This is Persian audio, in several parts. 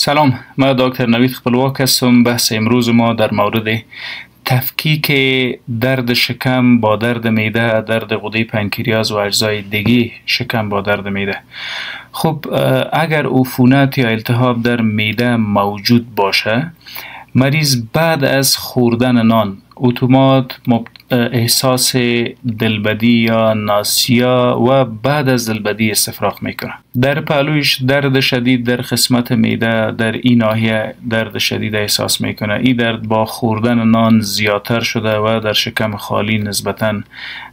سلام، من دکتر نوید خپلواک هستم. بحث امروز ما در مورد تفکیک درد شکم با درد معده، درد غده پنکریاس و اجزای دیگه شکم با درد معده. خب اگر عفونت یا التهاب در معده موجود باشه، مریض بعد از خوردن نان اتومات احساس دلبدی یا ناسیا و بعد از دلبدی استفراغ میکنه. در پهلویش درد شدید در قسمت معده، در این ناحیه درد شدید احساس میکنه. این درد با خوردن نان زیادتر شده و در شکم خالی نسبتاً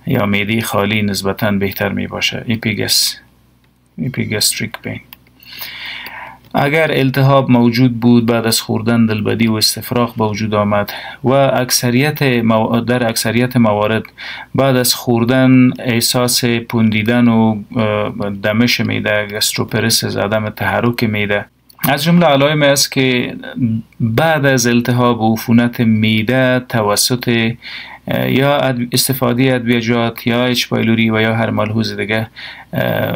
یا معده خالی نسبتاً بهتر می باشه. اپیگاستریک پین. اگر التهاب موجود بود بعد از خوردن دلبدی و استفراغ به وجود آمد و در اکثریت موارد بعد از خوردن احساس پوندیدن و دمش معده، گاستروپرسیس، عدم تحرک معده از جمله علائم است که بعد از التهاب و عفونت معده توسط یا استفاده ادویه‌جات یا اچ پایلوری و یا هر ملحوظ دیگه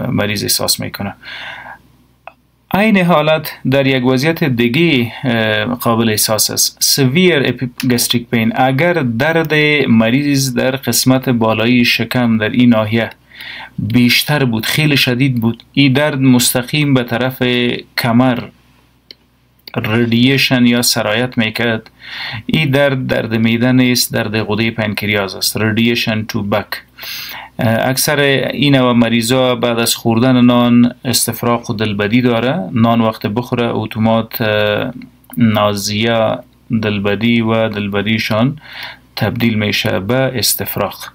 مریض احساس میکنه. این حالت در یک وضعیت دیگه قابل احساس است. severe gastric pain. اگر درد مریض در قسمت بالایی شکم در این ناحیه بیشتر بود، خیلی شدید بود، این درد مستقیم به طرف کمر ردیشن یا سرایت میکرد، این درد معده نیست، درد غده پنکریاس است. ردیشن تو بک. اکثر این و مریضا بعد از خوردن نان استفراغ و دلبدی داره. نان وقت بخوره اتومات نازیا، دلبدی و دلبدیشان تبدیل میشه به استفراغ.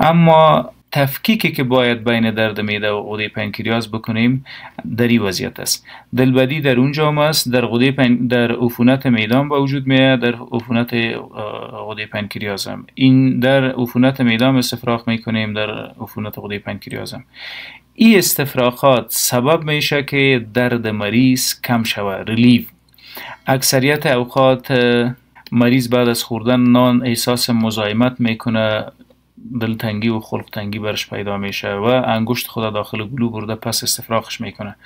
اما تفکیکی که باید بین درد معده و غده پنکریاس بکنیم در این وضعیت است. دلبدی در اونجا است، در عفونت معده با وجود میاد، در عفونت غده پنکریاس هم. این در عفونت معده استفراغ میکنیم، در عفونت غده پنکریاس هم. این استفراغات سبب میشه که درد مریض کم شوه، ریلیف. اکثریت اوقات مریض بعد از خوردن نان احساس مزاحمت میکنه، دلتنگی و خلق تنگی برش پیدا میشه و انگشت خود داخل گلو برده پس استفراغش میکنه.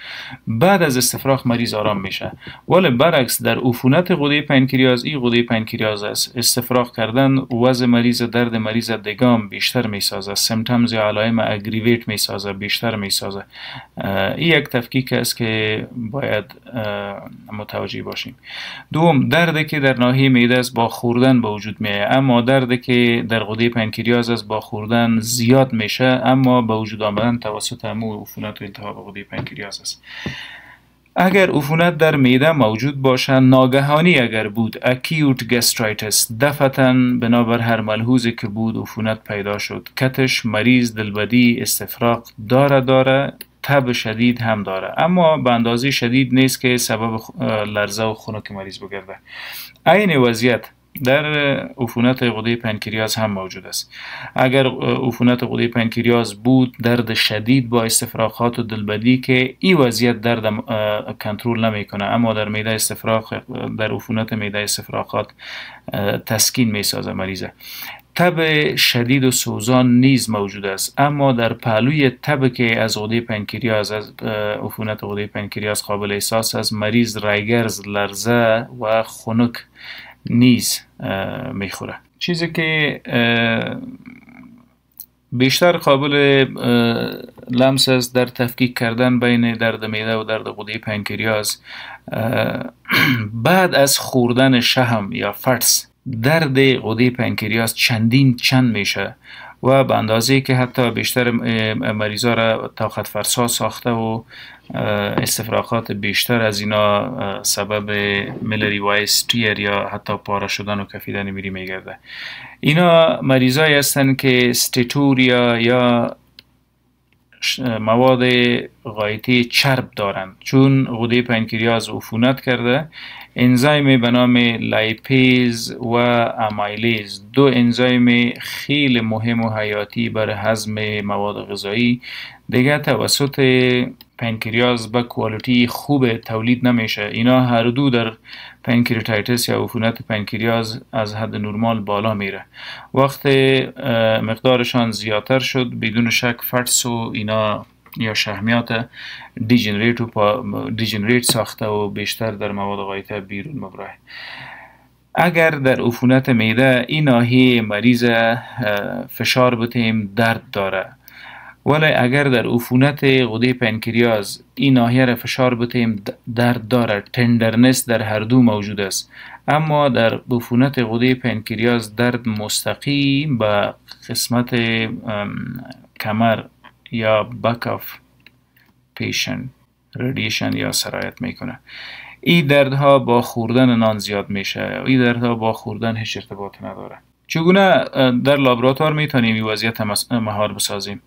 بعد از استفراغ مریض آرام میشه. ولی برعکس در عفونت غده پنکریاس، این غده پنکریاس است، استفراغ کردن وضع مریض، درد مریض دگام بیشتر میسازه، سیمتومز یا علائم اگریویت میسازه، بیشتر میسازه. این یک تفکیک است که باید متوجه باشیم. دوم، دردی که در ناحیه معده است با خوردن به وجود میاد، اما دردی که در غده پنکریاس است با خوردن زیاد میشه، اما به وجود آمدن توسط همون عفونت و التهاب غده پنکریاس است. اگر عفونت در معده موجود باشه، ناگهانی اگر بود، acute gastritis، دفعتاً بنابر هر ملحوظی که بود عفونت پیدا شد، کتش مریض دلبدی استفراغ داره، تب شدید هم داره، اما به اندازه شدید نیست که سبب لرزه و خنک مریض بگرده. این وضعیت در عفونت غده پنکریاس هم موجود است. اگر عفونت غده پنکریاس بود، درد شدید با استفراغات و دلبدی که این وضعیت درد کنترل نمیکنه، اما در معده استفراغ، در عفونت معده استفراغات تسکین میسازه مریضه. تب شدید و سوزان نیز موجود است، اما در پهلوی تب که از غده پنکریاس، از عفونت غده پنکریاس قابل احساس است، مریض رایگرز، لرزه و خنک نیز میخوره. چیزی که بیشتر قابل لمس است در تفکیک کردن بین درد معده و درد غده پنکریاس، بعد از خوردن شهم یا فرس درد غده پنکریاس چند میشه و به اندازه که حتی بیشتر مریضا را طاقت فرسا ساخته و استفراغات بیشتر از اینا سبب میلری وایس تیر یا حتی پاره شدن و کفیدن میری میگرده. اینا مریضایی هستن که ستیتوریا یا مواد غایطی چرب دارند، چون غده پنکریاس عفونت کرده. انزیم به نام لایپیز و امیلیز، دو انزیم خیلی مهم و حیاتی برای هضم مواد غذایی دیگه توسط پنکریاس به کوالیتی خوب تولید نمیشه. اینا هر دو در پنکریاتایتس یا عفونت پنکریاس از حد نرمال بالا میره. وقت مقدارشان زیادتر شد، بدون شک فٹس و اینا یا شحمیات دیجنریت ساخته و بیشتر در مواد غایطه بیرون مبراه. اگر در عفونت معده این ناحیه مریض فشار بتیم درد داره، ولی اگر در عفونت غده پنکریاس این ناحیه را فشار بتیم درد داره، تندرنس در هر دو موجود است. اما در عفونت غده پنکریاس درد مستقیم به قسمت کمر یا بک آف پیشن ردیشن یا سرایت میکنه. این دردها با خوردن نان زیاد میشه. این دردها با خوردن هیچ ارتباطی نداره. چگونه در لابراتوار میتونیم این وضعیت مهار بسازیم؟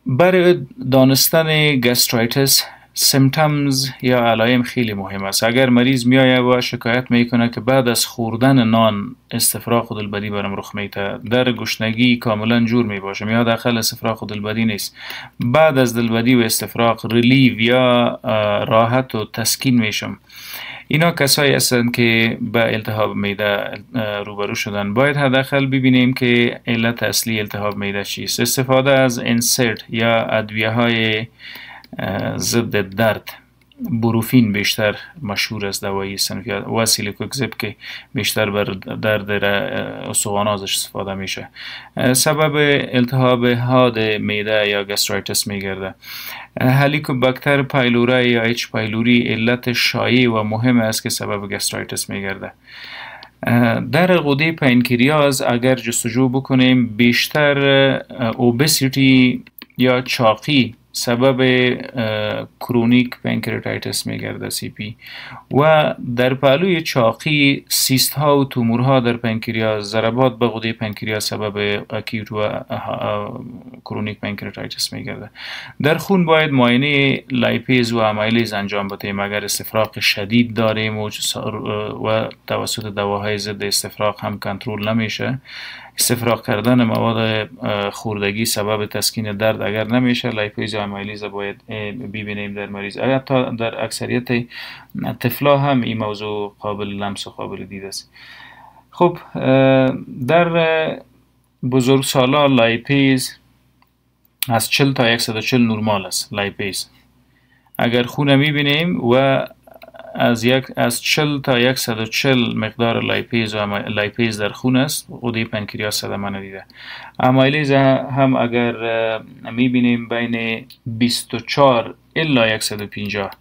برای دانستن گسترایتس سیمتومز یا علائم خیلی مهم است. اگر مریض میایه و شکایت میکنه که بعد از خوردن نان استفراغ دلبدی برم رخ میته، در گشنگی کاملا جور میباشم یا داخل استفراغ دلبدی نیست، بعد از دلبدی و استفراغ ریلیو یا راحت و تسکین میشم، اینا کسایی هستند که به التهاب معده روبرو شدن. باید حداقل ببینیم که علت اصلی التهاب معده چیست. استفاده از انسرت یا ادویه های ضد درد، بروفین بیشتر مشهور است، دوایی صنفی، و سیلیکوکزب که بیشتر بر درد استخوان‌ازش استفاده میشه، سبب التهاب حاد معده یا گسترایتس میگرده. هلیکوباکتر پایلوری یا اچ پایلوری علت شایع و مهم است که سبب گسترایتس میگرده. در غده پنکریاس اگر جستجو بکنیم بیشتر اوبسیتی یا چاقی سبب کرونیک پنکریاتایتس میگرده، سی پی، و در پهلوی چاقی سیست ها و تومورها در پنکریاس، ضربات به غده پنکریاس سبب اکیوت و کرونیک پنکریاتایتس میگرده. در خون باید معاینه لایپیز و آمایلیز انجام بدهیم. اگر استفراغ شدید داریم و توسط دواهای ضد استفراغ هم کنترل نمیشه، استفراغ کردن مواد خوردگی سبب تسکین درد اگر نمیشه، لایپیز یا آمایلیز باید ببینیم در مریض. حتی در اکثریت طفلا هم این موضوع قابل لمس و قابل دید است. خب در بزرگسالان لایپیز از 40 تا 140 نرمال است. لایپیز اگر خون میبینیم و از 40 تا 140 مقدار لایپیز و لایپیز در خون است، غده پنکریاس صدمه ندیده. آمایلیز هم اگر میبینیم بین 24 الی 150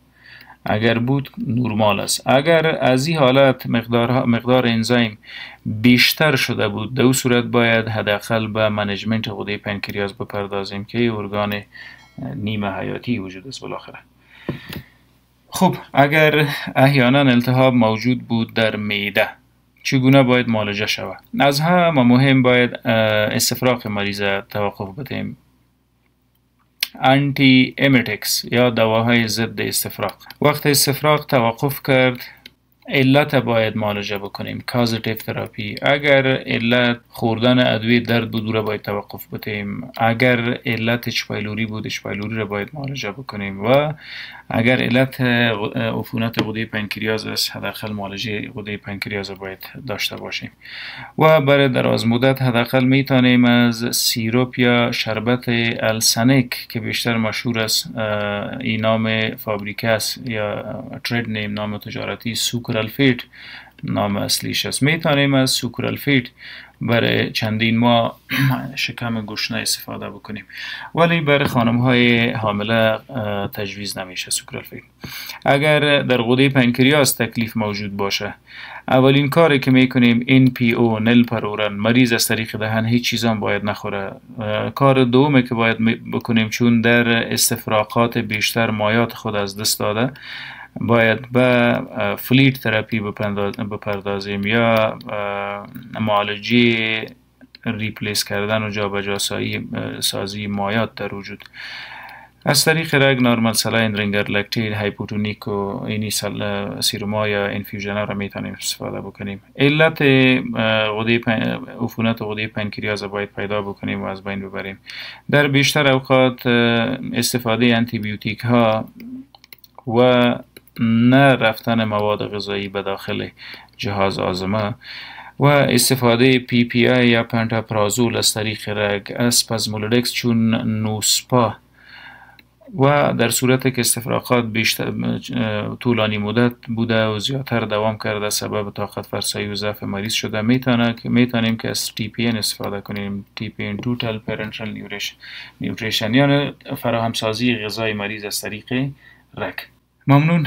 اگر بود نرمال است. اگر از این حالت مقدار انزیم بیشتر شده بود، در صورت باید حداقل به منیجمنت غده پنکریاس بپردازیم که ارگان نیمه حیاتی وجود است بالاخره. خب اگر احیانا التهاب موجود بود در معده، چگونه باید معالجه شود؟ از همه مهم باید استفراغ مریض توقف بدهیم. آنتی امتیکس یا دواهای ضد استفراغ. وقت استفراغ توقف کرد، علت باید معالجه بکنیم، کازتیو تراپی. اگر علت خوردن ادویه درد بود را باید توقف بدهیم. اگر علت اچ پایلوری بود، اچ پایلوری را باید معالجه بکنیم. و اگر علت عفونت غده پنکریاس است، حداقل معالجه غده پنکریاس باید داشته باشیم. و برای دراز مدت حداقل میتونیم از سیروپ یا شربت السنک که بیشتر مشهور است، این نام فابریکه است یا ترید نیم، نام تجارتی سوکرالفیت نام اصلیش است، میتونیم از سوکرالفیت برای چندین ماه شکم گشنه استفاده بکنیم. ولی برای خانم های حامله تجویز نمیشه سوکرالفیت. اگر در غده پنکریاس تکلیف موجود باشه، اولین کاری که میکنیم NPO نلپرورن، مریض از طریق دهن هیچ چیزام باید نخوره. کار دومه که باید بکنیم، چون در استفراغات بیشتر مایات خود از دست داده، باید به فلیت تراپی بپردازیم یا معالجه ریپلیس کردن و جابجا سازی مایات در وجود. از طریق رگ نورمال سلاین، رینگر لکتید، هایپوتونیک و اینی سیروما یا انفیوژن را میتونیم استفاده بکنیم. علت عفونت غده پنکریاس باید پیدا بکنیم و از بین ببریم. در بیشتر اوقات استفاده آنتی بیوتیک ها و نه رفتن مواد غذایی به داخل جهاز هاضمه و استفاده پی پی آی یا پنتاپرازول از طریق رگ، اسپازمولودکس چون نوسپا و در صورتی که استفراغات بیشتر طولانی مدت بوده و زیادتر دوام کرده سبب طاقت فرسایی و ضعف مریض شده، میتونیم که از TPN استفاده کنیم. TPN Total Parenteral Nutrition یعنی فراهم سازی غذای مریض از طریق رگ. ممنون.